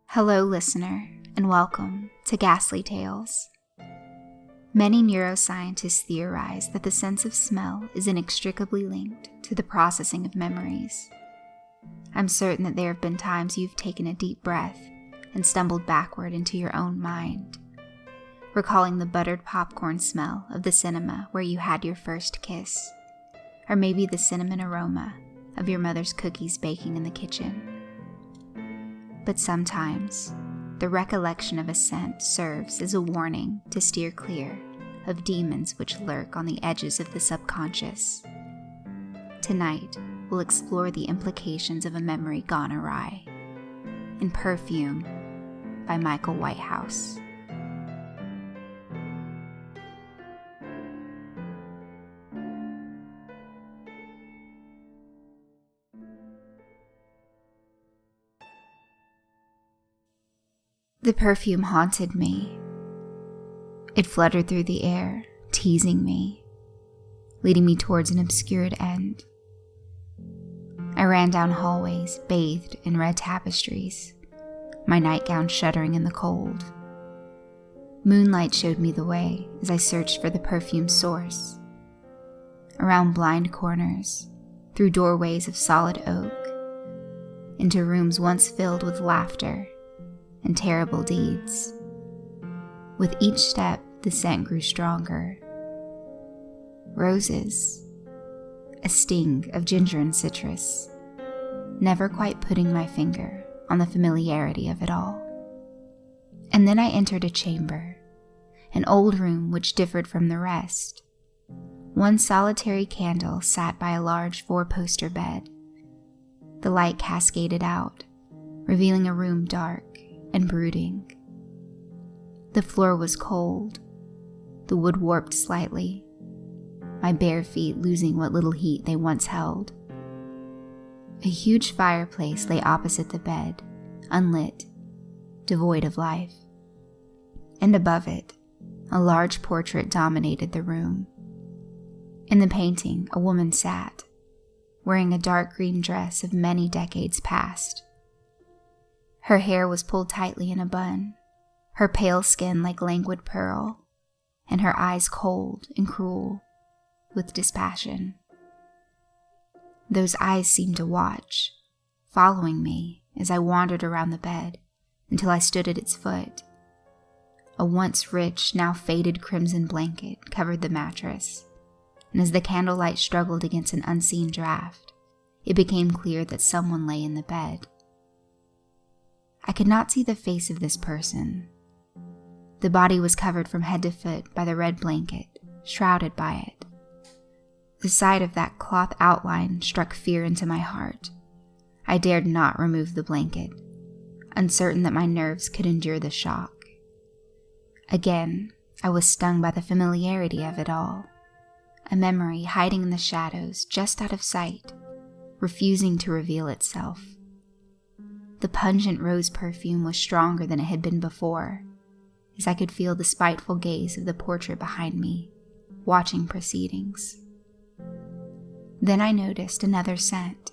Hello, listener, and welcome to Ghastly Tales. Many neuroscientists theorize that the sense of smell is inextricably linked to the processing of memories. I'm certain that there have been times you've taken a deep breath and stumbled backward into your own mind, recalling the buttered popcorn smell of the cinema where you had your first kiss, or maybe the cinnamon aroma of your mother's cookies baking in the kitchen. But sometimes, the recollection of a scent serves as a warning to steer clear of demons which lurk on the edges of the subconscious. Tonight, we'll explore the implications of a memory gone awry in Perfume by Whitehouse. The perfume haunted me. It fluttered through the air, teasing me, leading me towards an obscured end. I ran down hallways bathed in red tapestries, my nightgown shuddering in the cold. Moonlight showed me the way as I searched for the perfume's source. Around blind corners, through doorways of solid oak, into rooms once filled with laughter and terrible deeds. With each step, the scent grew stronger. Roses, a sting of ginger and citrus, never quite putting my finger on the familiarity of it all. And then I entered a chamber, an old room which differed from the rest. One solitary candle sat by a large four-poster bed. The light cascaded out, revealing a room dark and brooding. The floor was cold, the wood warped slightly, my bare feet losing what little heat they once held. A huge fireplace lay opposite the bed, unlit, devoid of life. And above it, a large portrait dominated the room. In the painting, a woman sat, wearing a dark green dress of many decades past. Her hair was pulled tightly in a bun, her pale skin like languid pearl, and her eyes cold and cruel, with dispassion. Those eyes seemed to watch, following me as I wandered around the bed until I stood at its foot. A once rich, now faded crimson blanket covered the mattress, and as the candlelight struggled against an unseen draft, it became clear that someone lay in the bed. I could not see the face of this person. The body was covered from head to foot by the red blanket, shrouded by it. The sight of that cloth outline struck fear into my heart. I dared not remove the blanket, uncertain that my nerves could endure the shock. Again, I was stung by the familiarity of it all, a memory hiding in the shadows just out of sight, refusing to reveal itself. The pungent rose perfume was stronger than it had been before, as I could feel the spiteful gaze of the portrait behind me, watching proceedings. Then I noticed another scent,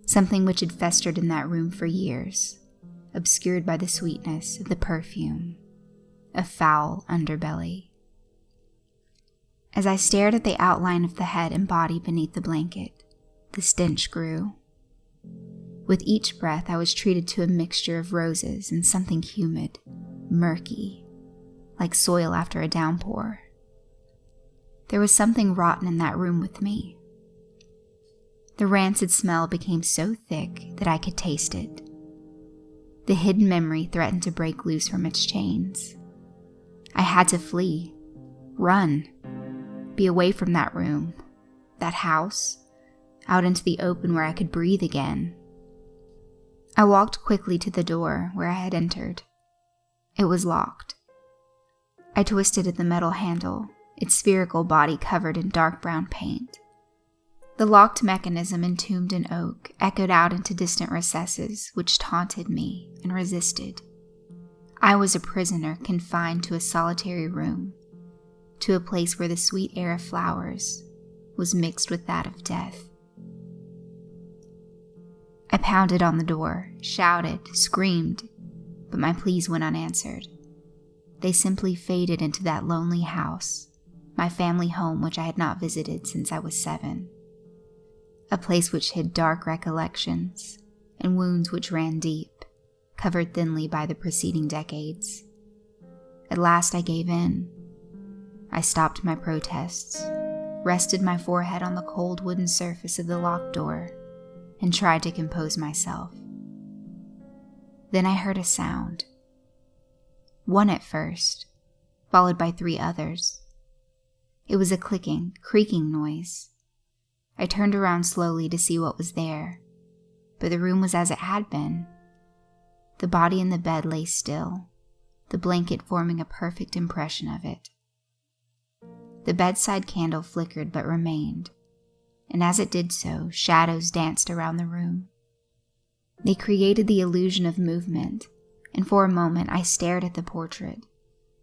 something which had festered in that room for years, obscured by the sweetness of the perfume, a foul underbelly. As I stared at the outline of the head and body beneath the blanket, the stench grew. With each breath, I was treated to a mixture of roses and something humid, murky, like soil after a downpour. There was something rotten in that room with me. The rancid smell became so thick that I could taste it. The hidden memory threatened to break loose from its chains. I had to flee, run, be away from that room, that house, out into the open where I could breathe again. I walked quickly to the door where I had entered. It was locked. I twisted at the metal handle, its spherical body covered in dark brown paint. The locked mechanism, entombed in oak, echoed out into distant recesses which taunted me and resisted. I was a prisoner confined to a solitary room, to a place where the sweet air of flowers was mixed with that of death. I pounded on the door, shouted, screamed, but my pleas went unanswered. They simply faded into that lonely house, my family home which I had not visited since I was 7. A place which hid dark recollections and wounds which ran deep, covered thinly by the preceding decades. At last I gave in. I stopped my protests, rested my forehead on the cold wooden surface of the locked door, and tried to compose myself. Then I heard a sound. One at first, followed by 3 others. It was a clicking, creaking noise. I turned around slowly to see what was there, but the room was as it had been. The body in the bed lay still, the blanket forming a perfect impression of it. The bedside candle flickered but remained, and as it did so, shadows danced around the room. They created the illusion of movement, and for a moment I stared at the portrait,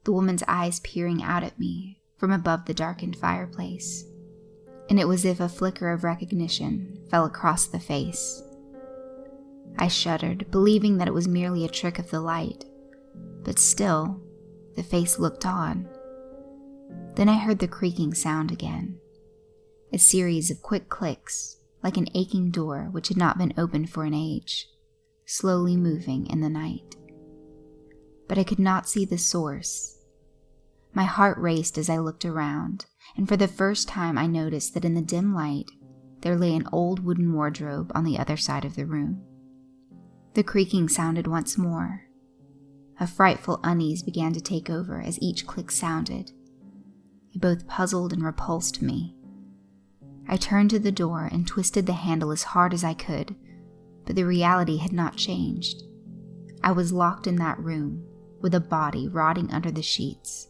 the woman's eyes peering out at me from above the darkened fireplace, and it was as if a flicker of recognition fell across the face. I shuddered, believing that it was merely a trick of the light, but still, the face looked on. Then I heard the creaking sound again, a series of quick clicks, like an aching door which had not been opened for an age, slowly moving in the night. But I could not see the source. My heart raced as I looked around, and for the first time I noticed that in the dim light, there lay an old wooden wardrobe on the other side of the room. The creaking sounded once more. A frightful unease began to take over as each click sounded. It both puzzled and repulsed me. I turned to the door and twisted the handle as hard as I could, but the reality had not changed. I was locked in that room, with a body rotting under the sheets,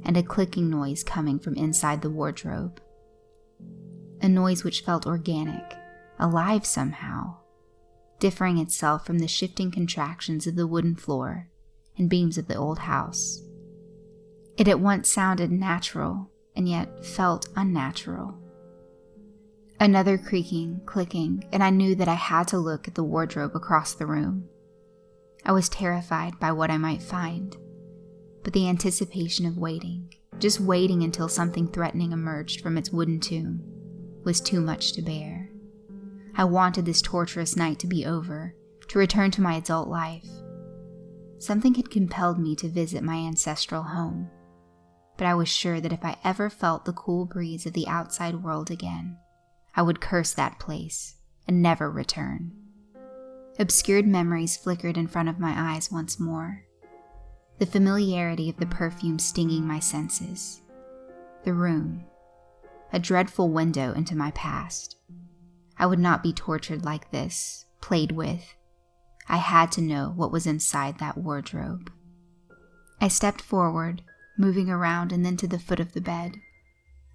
and a clicking noise coming from inside the wardrobe. A noise which felt organic, alive somehow, differing itself from the shifting contractions of the wooden floor and beams of the old house. It at once sounded natural, and yet felt unnatural. Another creaking, clicking, and I knew that I had to look at the wardrobe across the room. I was terrified by what I might find, but the anticipation of waiting, just waiting until something threatening emerged from its wooden tomb, was too much to bear. I wanted this torturous night to be over, to return to my adult life. Something had compelled me to visit my ancestral home, but I was sure that if I ever felt the cool breeze of the outside world again, I would curse that place and never return. Obscured memories flickered in front of my eyes once more. The familiarity of the perfume stinging my senses. The room. A dreadful window into my past. I would not be tortured like this, played with. I had to know what was inside that wardrobe. I stepped forward, moving around and then to the foot of the bed.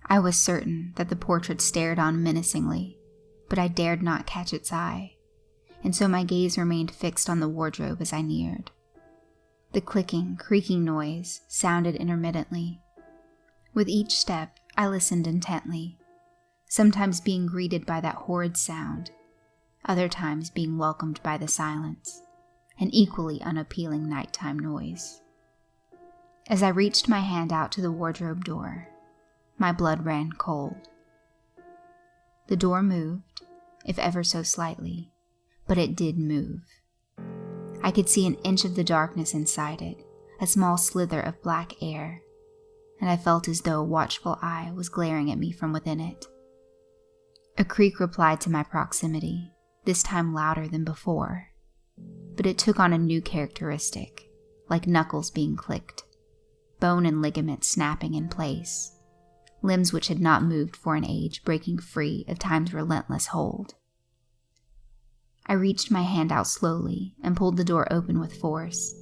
I was certain that the portrait stared on menacingly, but I dared not catch its eye, and so my gaze remained fixed on the wardrobe as I neared. The clicking, creaking noise sounded intermittently. With each step, I listened intently, sometimes being greeted by that horrid sound, other times being welcomed by the silence, an equally unappealing nighttime noise. As I reached my hand out to the wardrobe door, my blood ran cold. The door moved, if ever so slightly, but it did move. I could see an inch of the darkness inside it, a small slither of black air, and I felt as though a watchful eye was glaring at me from within it. A creak replied to my proximity, this time louder than before, but it took on a new characteristic, like knuckles being clicked, bone and ligament snapping in place, limbs which had not moved for an age breaking free of time's relentless hold. I reached my hand out slowly and pulled the door open with force.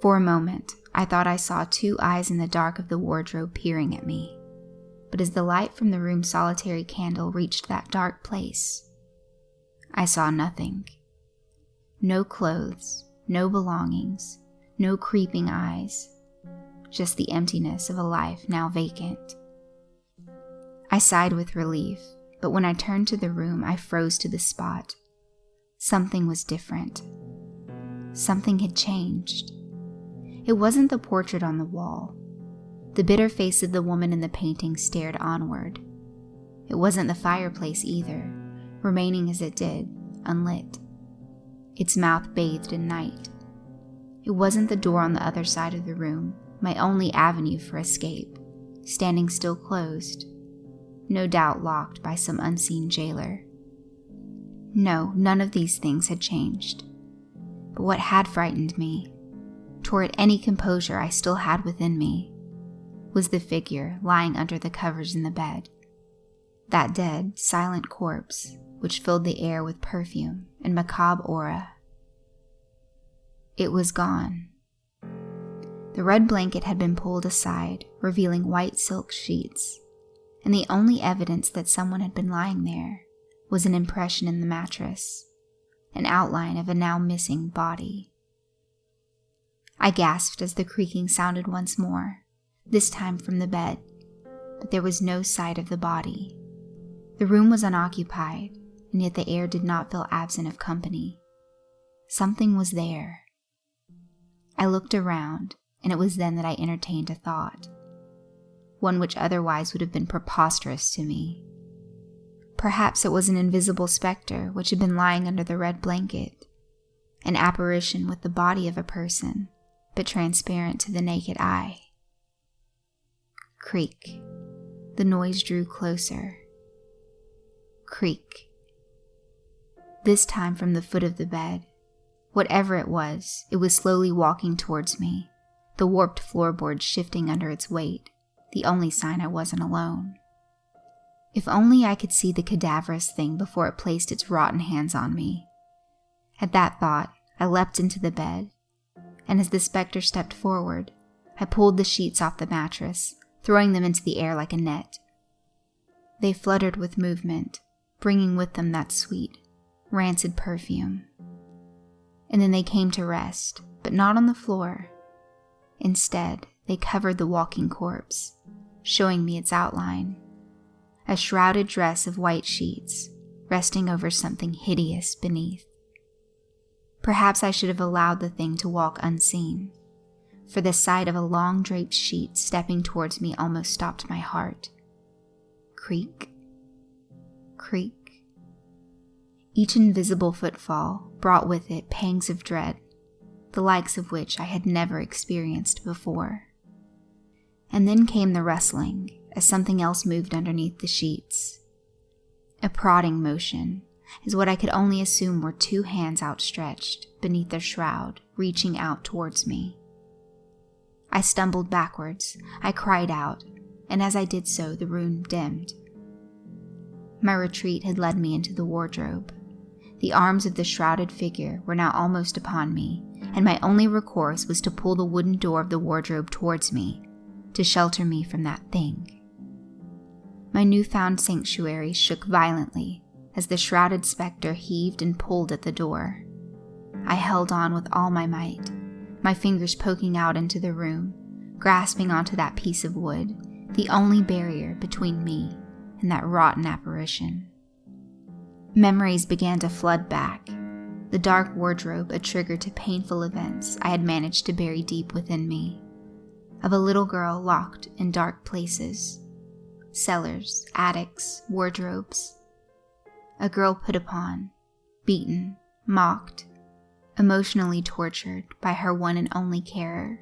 For a moment, I thought I saw 2 eyes in the dark of the wardrobe peering at me, but as the light from the room's solitary candle reached that dark place, I saw nothing. No clothes, no belongings, no creeping eyes, just the emptiness of a life now vacant. I sighed with relief, but when I turned to the room, I froze to the spot. Something was different. Something had changed. It wasn't the portrait on the wall. The bitter face of the woman in the painting stared onward. It wasn't the fireplace either, remaining as it did, unlit. Its mouth bathed in night. It wasn't the door on the other side of the room, my only avenue for escape, standing still closed, no doubt locked by some unseen jailer. No, none of these things had changed. But what had frightened me, toward any composure I still had within me, was the figure lying under the covers in the bed. That dead, silent corpse which filled the air with perfume and macabre aura. It was gone. The red blanket had been pulled aside, revealing white silk sheets, and the only evidence that someone had been lying there was an impression in the mattress, an outline of a now missing body. I gasped as the creaking sounded once more, this time from the bed, but there was no sight of the body. The room was unoccupied, and yet the air did not feel absent of company. Something was there. I looked around, and it was then that I entertained a thought, one which otherwise would have been preposterous to me. Perhaps it was an invisible specter which had been lying under the red blanket, an apparition with the body of a person, but transparent to the naked eye. Creak. The noise drew closer. Creak. This time from the foot of the bed. Whatever it was slowly walking towards me, the warped floorboard shifting under its weight, the only sign I wasn't alone. If only I could see the cadaverous thing before it placed its rotten hands on me. At that thought, I leapt into the bed, and as the specter stepped forward, I pulled the sheets off the mattress, throwing them into the air like a net. They fluttered with movement, bringing with them that sweet, rancid perfume. And then they came to rest, but not on the floor. Instead, they covered the walking corpse, showing me its outline. A shrouded dress of white sheets, resting over something hideous beneath. Perhaps I should have allowed the thing to walk unseen, for the sight of a long draped sheet stepping towards me almost stopped my heart. Creak. Creak. Each invisible footfall brought with it pangs of dread, the likes of which I had never experienced before. And then came the rustling as something else moved underneath the sheets. A prodding motion is what I could only assume were two hands outstretched beneath their shroud, reaching out towards me. I stumbled backwards, I cried out, and as I did so, the room dimmed. My retreat had led me into the wardrobe. The arms of the shrouded figure were now almost upon me, and my only recourse was to pull the wooden door of the wardrobe towards me, to shelter me from that thing. My newfound sanctuary shook violently as the shrouded specter heaved and pulled at the door. I held on with all my might, my fingers poking out into the room, grasping onto that piece of wood, the only barrier between me and that rotten apparition. Memories began to flood back, the dark wardrobe a trigger to painful events I had managed to bury deep within me, of a little girl locked in dark places, cellars, attics, wardrobes. A girl put upon, beaten, mocked, emotionally tortured by her one and only carer.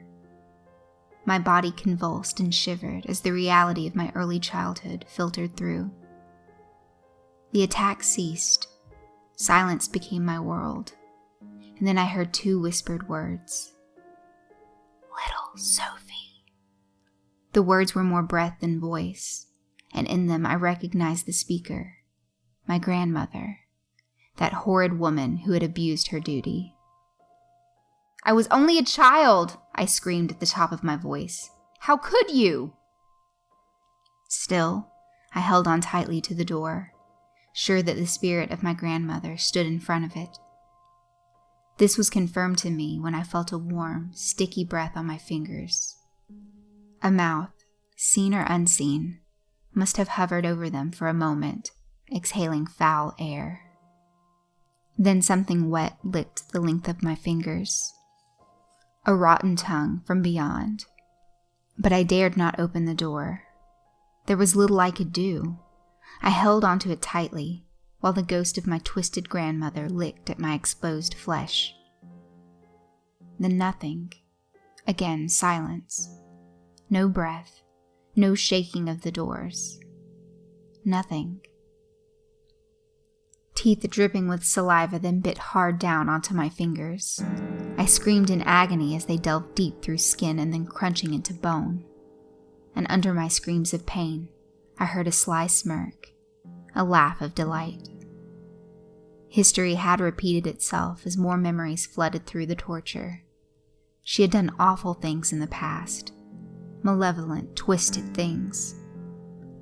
My body convulsed and shivered as the reality of my early childhood filtered through. The attack ceased. Silence became my world. And then I heard two whispered words. Little Sophie. The words were more breath than voice, and in them I recognized the speaker, my grandmother, that horrid woman who had abused her duty. I was only a child, I screamed at the top of my voice. How could you? Still, I held on tightly to the door, sure that the spirit of my grandmother stood in front of it. This was confirmed to me when I felt a warm, sticky breath on my fingers. A mouth, seen or unseen, must have hovered over them for a moment, exhaling foul air. Then something wet licked the length of my fingers. A rotten tongue from beyond. But I dared not open the door. There was little I could do. I held onto it tightly, while the ghost of my twisted grandmother licked at my exposed flesh. Then nothing. Again, silence. No breath. No shaking of the doors. Nothing. Teeth dripping with saliva then bit hard down onto my fingers. I screamed in agony as they delved deep through skin and then crunching into bone. And under my screams of pain, I heard a sly smirk, a laugh of delight. History had repeated itself as more memories flooded through the torture. She had done awful things in the past, malevolent, twisted things,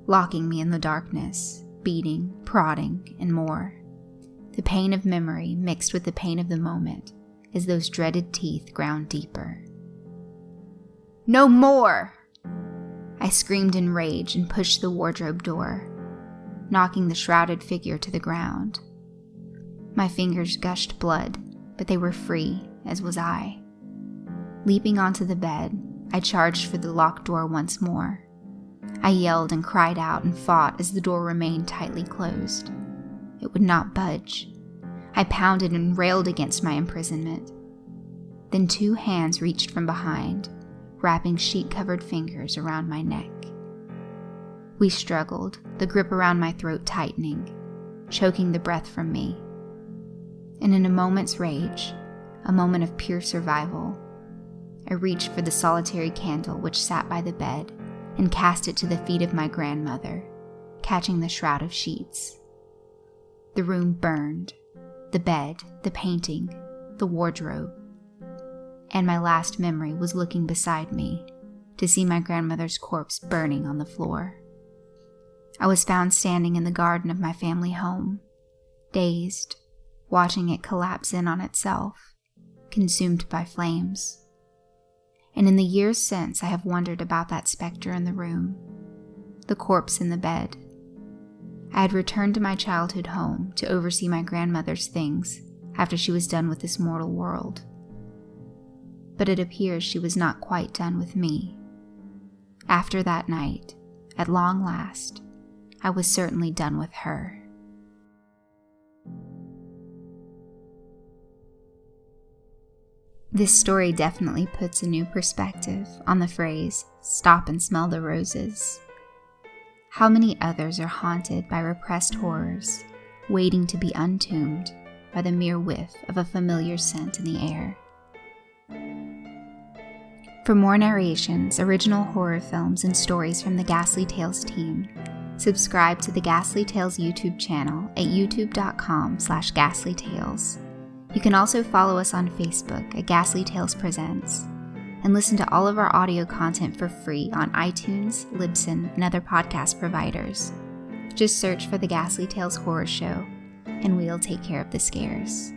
locking me in the darkness, beating, prodding, and more. The pain of memory mixed with the pain of the moment as those dreaded teeth ground deeper. "No more!" I screamed in rage and pushed the wardrobe door, knocking the shrouded figure to the ground. My fingers gushed blood, but they were free, as was I. Leaping onto the bed, I charged for the locked door once more. I yelled and cried out and fought as the door remained tightly closed. It would not budge. I pounded and railed against my imprisonment. Then 2 hands reached from behind, wrapping sheet-covered fingers around my neck. We struggled, the grip around my throat tightening, choking the breath from me. And in a moment's rage, a moment of pure survival, I reached for the solitary candle which sat by the bed and cast it to the feet of my grandmother, catching the shroud of sheets. The room burned, the bed, the painting, the wardrobe. And my last memory was looking beside me to see my grandmother's corpse burning on the floor. I was found standing in the garden of my family home, dazed, watching it collapse in on itself, consumed by flames. And in the years since, I have wondered about that specter in the room, the corpse in the bed. I had returned to my childhood home to oversee my grandmother's things after she was done with this mortal world. But it appears she was not quite done with me. After that night, at long last, I was certainly done with her. This story definitely puts a new perspective on the phrase, "stop and smell the roses." How many others are haunted by repressed horrors, waiting to be untombed by the mere whiff of a familiar scent in the air? For more narrations, original horror films, and stories from the Ghastly Tales team, subscribe to the Ghastly Tales YouTube channel at youtube.com/ghastlytales. You can also follow us on Facebook at Ghastly Tales Presents, and listen to all of our audio content for free on iTunes, Libsyn, and other podcast providers. Just search for the Ghastly Tales Horror Show, and we'll take care of the scares.